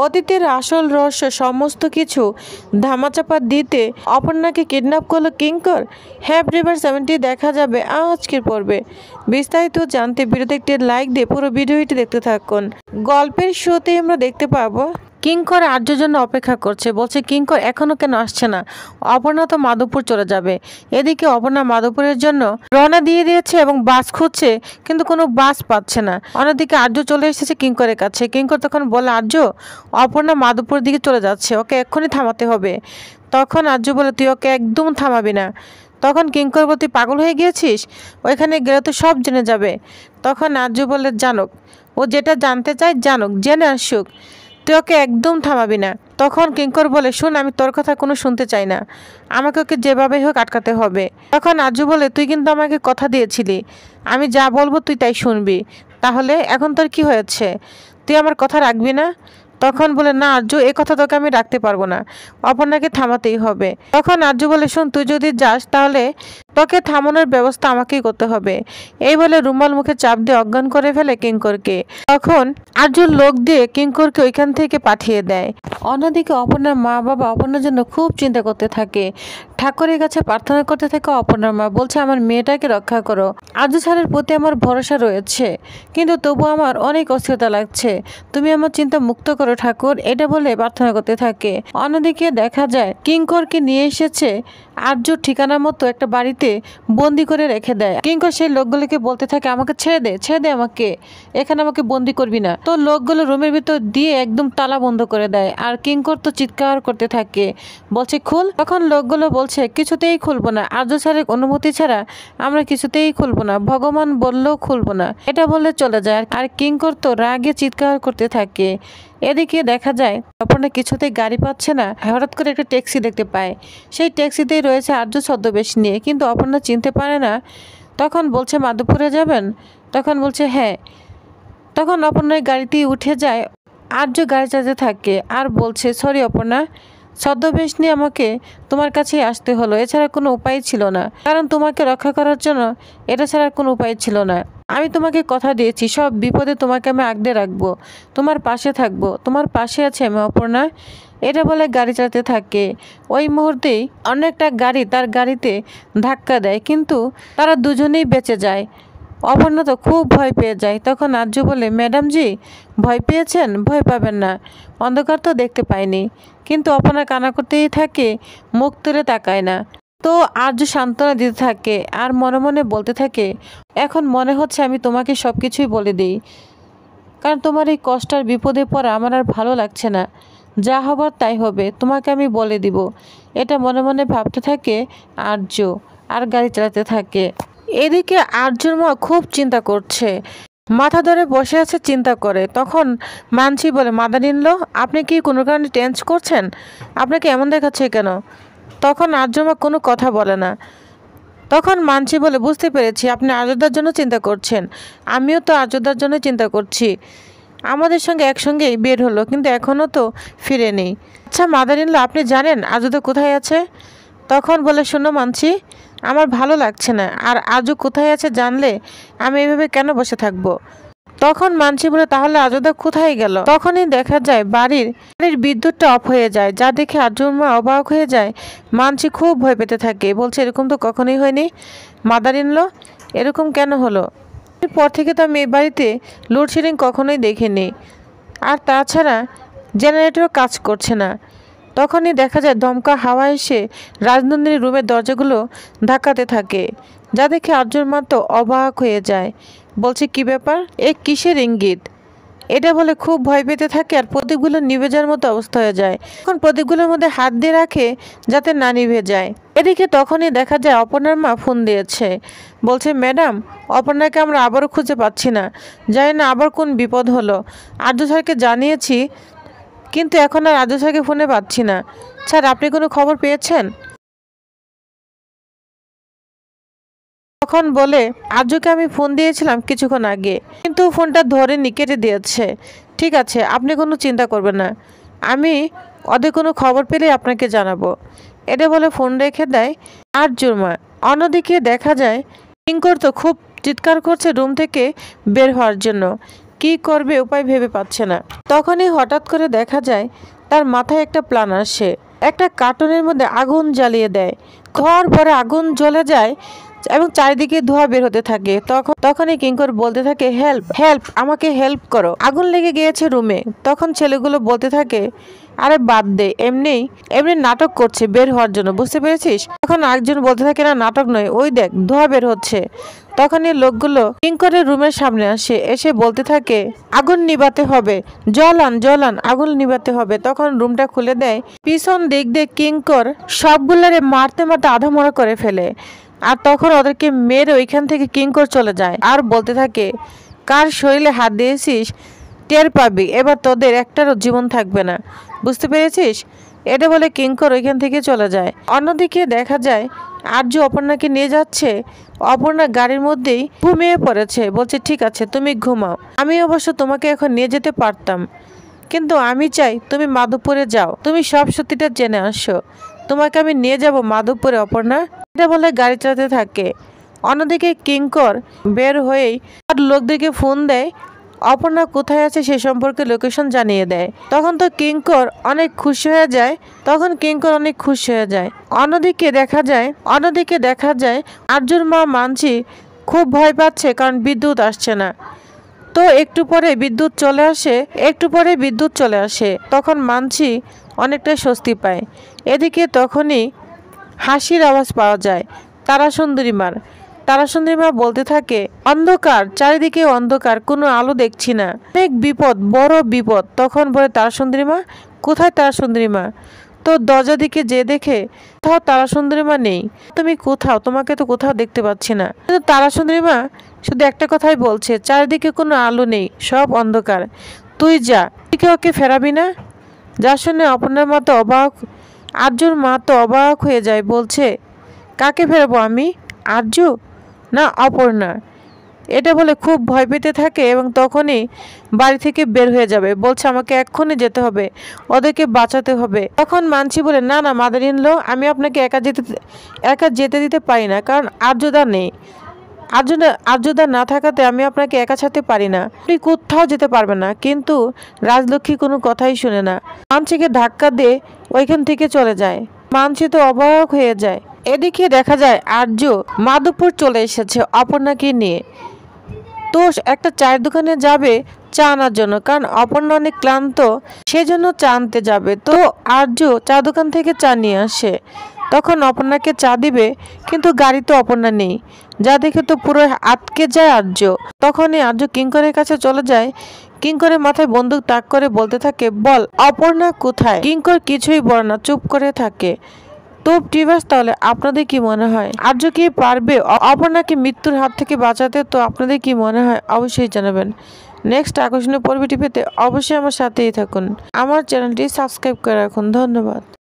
অতীতের আসল রহস্য সমস্ত কিছু ধামাচাপা দিতে অপর্ণাকে কিডন্যাপ করলো কিঙ্কর। হ্যাপি রিভার 70 দেখা যাবে আজকের পর্বে। বিস্তারিত জানতে ভিডিওতে একটি লাইক দিয়ে পুরো ভিডিওটি দেখতে থাকুন। গল্পের শুরুতেই আমরা দেখতে পাবো কিঙ্কর আর্যর জন্য অপেক্ষা করছে। বলছে কিঙ্কর এখনো কেন আসছে না, অপর্ণা তো মাধবপুর চলে যাবে। এদিকে অপর্ণা মাধবপুরের জন্য রওনা দিয়ে দিয়েছে এবং বাস খুঁজছে, কিন্তু কোনো বাস পাচ্ছে না। অন্যদিকে আর্য চলে এসেছে কিঙ্করের কাছে। কিঙ্কর তখন বলে, আর্য অপর্ণা মাধবপুরের দিকে চলে যাচ্ছে, ওকে এক্ষুনি থামাতে হবে। তখন আর্য বলে, তুই ওকে একদম থামাবি না। তখন কিঙ্কর বলে, তুই পাগল হয়ে গিয়েছিস, ওইখানে গেলে তো সব জেনে যাবে। তখন আর্য বলে, জানুক, ও যেটা জানতে চায় জানুক, জেনে আসুক, তুই ওকে একদম থামাবি না। তখন কিঙ্কর বলে, শোন, আমি তোর কথা কোনো শুনতে চাই না, আমাকে ওকে যেভাবে হোক আটকাতে হবে। তখন আর্য বলে, তুই কিন্তু আমাকে কথা দিয়েছিলি আমি যা বলবো তুই তাই শুনবি, তাহলে এখন তোর কি হয়েছে, তুই আমার কথা রাখবি না? তখন বলে, না আর্য, এ কথা তোকে আমি রাখতে পারবো না, অপর্ণাকে থামাতেই হবে। তখন আর্য বলে, শোন, তুই যদি যাস তাহলে তোকে থামানোর ব্যবস্থা আমাকেই করতে হবে। এই বলে রুমাল মুখে চাপ দিয়ে অজ্ঞান করে ফেলে কিঙ্করকে। তখন আর্যর লোক দিয়ে কিঙ্করকে ওইখান থেকে পাঠিয়ে দেয়। অন্যদিকে অপর্ণার মা বাবা অপর্ণার জন্য খুব চিন্তা করতে থাকে। ঠাকুরের কাছে প্রার্থনা করতে থাকে অপর্ণার মা। বলছে, আমার মেয়েটাকে রক্ষা করো, আর্য স্যারের প্রতি আমার ভরসা রয়েছে, কিন্তু তবু আমার অনেক অস্থিরতা লাগছে, তুমি আমার চিন্তা মুক্ত করো ঠাকুর, এটা বলে প্রার্থনা করতে থাকে। অন্যদিকে দেখা যায় কিঙ্করকে নিয়ে এসেছে আর্যর ঠিকানা মতো একটা বাড়িতে বন্দি করে রেখে দেয়। কিঙ্কর সেই লোকগুলোকে বলতে থাকে, আমাকে ছেড়ে দে, ছেড়ে দে আমাকে, এখানে আমাকে বন্দি করবি না। তো লোকগুলো রুমের ভিতর দিয়ে একদম তালা বন্ধ করে দেয়। আর কিঙ্কর তো চিৎকার করতে থাকে, বলছে খুল। তখন লোকগুলো বলছে, কিছুতেই খুলবো না, আর্য স্যারের অনুমতি ছাড়া আমরা কিছুতেই খুলবো না, ভগবান বললেও খুলবো না, এটা বললে চলে যায়। আর কিঙ্কর তো রাগে চিৎকার করতে থাকে। এদিকে দেখা যায় অপর্ণা কিছুতেই গাড়ি পাচ্ছে না। হঠাৎ করে একটা ট্যাক্সি দেখতে পায়, সেই ট্যাক্সিতেই রয়েছে আর্য ছদ্মবেশ নিয়ে, কিন্তু অপর্ণা চিনতে পারে না। তখন বলছে, মাধবপুরে যাবেন? তখন বলছে হ্যাঁ। তখন অপর্ণার গাড়িতেই উঠে যায়। আর্য গাড়ি চালাতে থাকে আর বলছে, সরি অপর্ণা, ছদ্মবেশ নিয়ে আমাকে তোমার কাছেই আসতে হলো, এছাড়া কোনো উপায় ছিল না, কারণ তোমাকে রক্ষা করার জন্য এটা ছাড়া কোনো উপায় ছিল না। আমি তোমাকে কথা দিয়েছি, সব বিপদে তোমাকে আমি আগলে রাখবো, তোমার পাশে থাকবো, তোমার পাশে আছে আমি অপর্ণা, এটা বলে গাড়ি চালাতে থাকে। ওই মুহূর্তেই অন্য একটা গাড়ি তার গাড়িতে ধাক্কা দেয়, কিন্তু তারা দুজনেই বেঁচে যায়। অপর্ণা তো খুব ভয় পেয়ে যায়। তখন আর্য বলে, ম্যাডাম জি, ভয় পেয়েছেন? ভয় পাবেন না, অন্ধকার তো দেখতে পাইনি। কিন্তু অপর্ণা কান্না করতেই থাকে, মুখ তুলে তাকায় না। তো আর্য সান্ত্বনা দিতে থাকে আর মনে মনে বলতে থাকে, এখন মনে হচ্ছে আমি তোমাকে সব কিছুই বলে দিই, কারণ তোমার এই কষ্ট আর বিপদে পড়া আমার আর ভালো লাগছে না, যা হবার তাই হবে, তোমাকে আমি বলে দিব, এটা মনে মনে ভাবতে থাকে আর্য আর গাড়ি চালাতে থাকে। এদিকে আর্যর মা খুব চিন্তা করছে, মাথা ধরে বসে আছে চিন্তা করে। তখন মানসি বলে, মাদার ইন ল, আপনি কি কোনো কারণে টেন্স করছেন, আপনাকে এমন দেখাচ্ছে কেন? তখন আর্যর মা কোনো কথা বলে না। তখন মানসি বলে, বুঝতে পেরেছি আপনি আর্যদার জন্য চিন্তা করছেন, আমিও তো আর্যদার জন্য চিন্তা করছি, আমাদের সঙ্গে একসঙ্গেই বের হলো, কিন্তু এখনও তো ফিরেনি। আচ্ছা মাদার ইন ল, আপনি জানেন আর্যদা কোথায় আছে? তখন বলে, শোনো মানসি, আমার ভালো লাগছে না, আর আজও কোথায় আছে জানলে আমি এভাবে কেন বসে থাকবো? তখন মানসি বলে, তাহলে আজদা কোথায় গেল? তখনই দেখা যায় বাড়ির বিদ্যুৎটা অফ হয়ে যায়, যা দেখে আর্যর মা অবাক হয়ে যায়। মানসি খুব ভয় পেতে থাকে, বলছে এরকম তো কখনোই হয়নি, মাদার ইন ল, এরকম কেন হলো? এরপর থেকে তো আমি এই বাড়িতে লোডশেডিং কখনোই দেখিনি, আর তাছাড়া জেনারেটরও কাজ করছে না। তখনই দেখা যায় দমকা হাওয়া এসে রাজনন্দিনীর রুমের দরজাগুলো ধাক্কাতে থাকে, যা দেখে আর্যর মা তো অবাক হয়ে যায়, বলছে কি ব্যাপার, এ কিসের ইঙ্গিত? এটা বলে খুব ভয় পেতে থাকে আর প্রদীপগুলো নিভে যাওয়ার মতো অবস্থা হয়ে যায়। তখন প্রদীপগুলোর মধ্যে হাত দিয়ে রাখে যাতে না নিভে যায়। এদিকে তখনই দেখা যায় অপর্ণার মা ফোন দিয়েছে, বলছে ম্যাডাম, অপর্ণাকে আমরা আবারও খুঁজে পাচ্ছি না, জানি না আবার কোন বিপদ হলো, আর্য স্যারকে জানিয়েছি, কিন্তু এখন আর আর্য স্যারকে ফোনে পাচ্ছি না। স্যার আপনি কোনো খবর পেয়েছেন? তখন বলে, আর্যকে আমি ফোন দিয়েছিলাম কিছুক্ষণ আগে, কিন্তু ফোনটা ধরেনি, কেটে দিয়েছে। ঠিক আছে, আপনি কোনো চিন্তা করবেন না, আমি ওদের কোনো খবর পেলে আপনাকে জানাবো, এটা বলে ফোন রেখে দেয় আর্যর মা। অন্যদিকে দেখা যায় কিঙ্কর তো খুব চিৎকার করছে রুম থেকে বের হওয়ার জন্য, কি করবে উপায় ভেবে পাচ্ছে না। তখনই হঠাৎ করে দেখা যায় তার মাথায় একটা প্ল্যান আসে। একটা কার্টুনের মধ্যে আগুন জ্বালিয়ে দেয়, ঘর ভরে আগুন জ্বলে যায় এবং চারিদিকে ধোঁয়া বের হতে থাকে। তখনই কিঙ্কর বলতে থাকে, হেল্প হেল্প, আমাকে হেল্প করো, আগুন লেগে গিয়েছে রুমে। তখন ছেলেগুলো বলতে থাকে, আরে বাদ দে, এমনি নাটক করছে বের হওয়ার জন্য, বুঝতে পেরেছিস। তখন একজন বলতে থাকে, না নাটক নয়, ওই দেখ ধোঁয়া বের হচ্ছে। তখনই লোকগুলো কিঙ্করের রুমের সামনে এসে বলতে থাকে, আগুন নিভাতে হবে, জলান আগুন নিভাতে হবে। তখন রুমটা খুলে দেয়, পিছন দিক দিয়ে কিঙ্কর সবগুলারে মারতে মারতে আধা মরা করে ফেলে। আর তখন ওদেরকে মেরে ওইখান থেকে কিঙ্কর চলে যায় আর বলতে থাকে, কার শরীরে হাত দিয়েছিস টের পাবি, এবার তোদের একটারও জীবন থাকবে না, বুঝতে পেরেছিস। এটা বলে কিঙ্কর ওইখান থেকে চলে যায়। অন্যদিকে দেখা যায় আর্য অপর্ণাকে নিয়ে যাচ্ছে। অপর্ণা গাড়ির মধ্যেই ঘুমিয়ে পড়েছে, বলছে ঠিক আছে তুমি ঘুমাও, আমি অবশ্য তোমাকে এখন নিয়ে যেতে পারতাম, কিন্তু আমি চাই তুমি মাধবপুরে যাও, তুমি সব সত্যিটা জেনে আসো, তোমাকে আমি নিয়ে যাব মাধবপুরে অপর্ণা। এটা বলে গাড়ি চালাতে থাকে। অন্যদিকে কিঙ্কর বের হয়েই আর লোকদেরকে ফোন দেয়, অপর্ণা কোথায় আছে সে সম্পর্কে লোকেশন জানিয়ে দেয়। তখন তো কিঙ্কর অনেক খুশি হয়ে যায়। অন্যদিকে দেখা যায় আর্যুর মা মানসি খুব ভয় পাচ্ছে, কারণ বিদ্যুৎ আসছে না। তো একটু পরে বিদ্যুৎ চলে আসে। তখন মানসি অনেকটাই স্বস্তি পায়। এদিকে তখনই হাসির আওয়াজ পাওয়া যায় তারাসুন্দরী মা বলতে থাকে, অন্ধকার, চারিদিকে অন্ধকার, কোনো আলো দেখছি না, অনেক বিপদ, বড় বিপদ। তখন বলে তারাসুন্দরী মা, কোথায় তারাসুন্দরী মা? তো দরজা দিকে যে দেখে কোথাও তারাসুন্দরী মা নেই। তুমি কোথাও, তোমাকে তো কোথাও দেখতে পাচ্ছি না। কিন্তু তারাসুন্দরী মা শুধু একটা কথাই বলছে, চারিদিকে কোনো আলো নেই, সব অন্ধকার, তুই যা, তুই কি ওকে ফেরাবি না? যা শুনে অপর্ণার মা তো অবাক, আর্যুর মা তো অবাক হয়ে যায়, বলছে কাকে ফেরাবো আমি, আর্য না অপর্ণা? এটা বলে খুব ভয় পেতে থাকে এবং তখনই বাড়ি থেকে বের হয়ে যাবে, বলছে আমাকে এক্ষুনি যেতে হবে, ওদেরকে বাঁচাতে হবে। তখন মানসি বলে, না মাদার ইন ল, আমি আপনাকে একা যেতে দিতে পারি না, কারণ আর্যদা নেই, আর্যদা না থাকাতে আমি আপনাকে একা ছাড়তে পারি না, আপনি কোথাও যেতে পারবেন না। কিন্তু রাজলক্ষ্মী কোনো কথাই শুনে না, মানসিকে ধাক্কা দিয়ে ওইখান থেকে চলে যায়। মানসি তো অবাক হয়ে যায়। এদিকে দেখা যায় আর্য মাধবপুর চলে এসেছে অপর্ণাকে নিয়ে। তো একটা চায়ের দোকানে যাবে চা আনার জন্য, কারণ অপর্ণা অনেক ক্লান্ত, সেজন্য চা আনতে যাবে। তো আর্য চা দোকান থেকে চা নিয়ে আসে। তখন অপর্ণাকে চা দিবে, কিন্তু গাড়ি তো অপর্ণা নেই, যা দেখে তো পুরো আটকে যায় আর্য। তখনই আর্য কিঙ্করের কাছে চলে যায়। কিঙ্করের মাথায় বন্দুক তাক করে বলতে থাকে, বল অপর্ণা কোথায়? কিঙ্কর কিছুই বলে না, চুপ করে থাকে। তো টিভার্স, তাহলে আপনাদের কি মনে হয় আর্য কি পারবে অপর্ণাকে মৃত্যুর হাত থেকে বাঁচাতে? তো আপনাদের কি মনে হয় অবশ্যই জানাবেন। নেক্সট আকর্ষণীয় পর্বটি পেতে অবশ্যই আমার সাথেই থাকুন, আমার চ্যানেলটি সাবস্ক্রাইব করে রাখুন। ধন্যবাদ।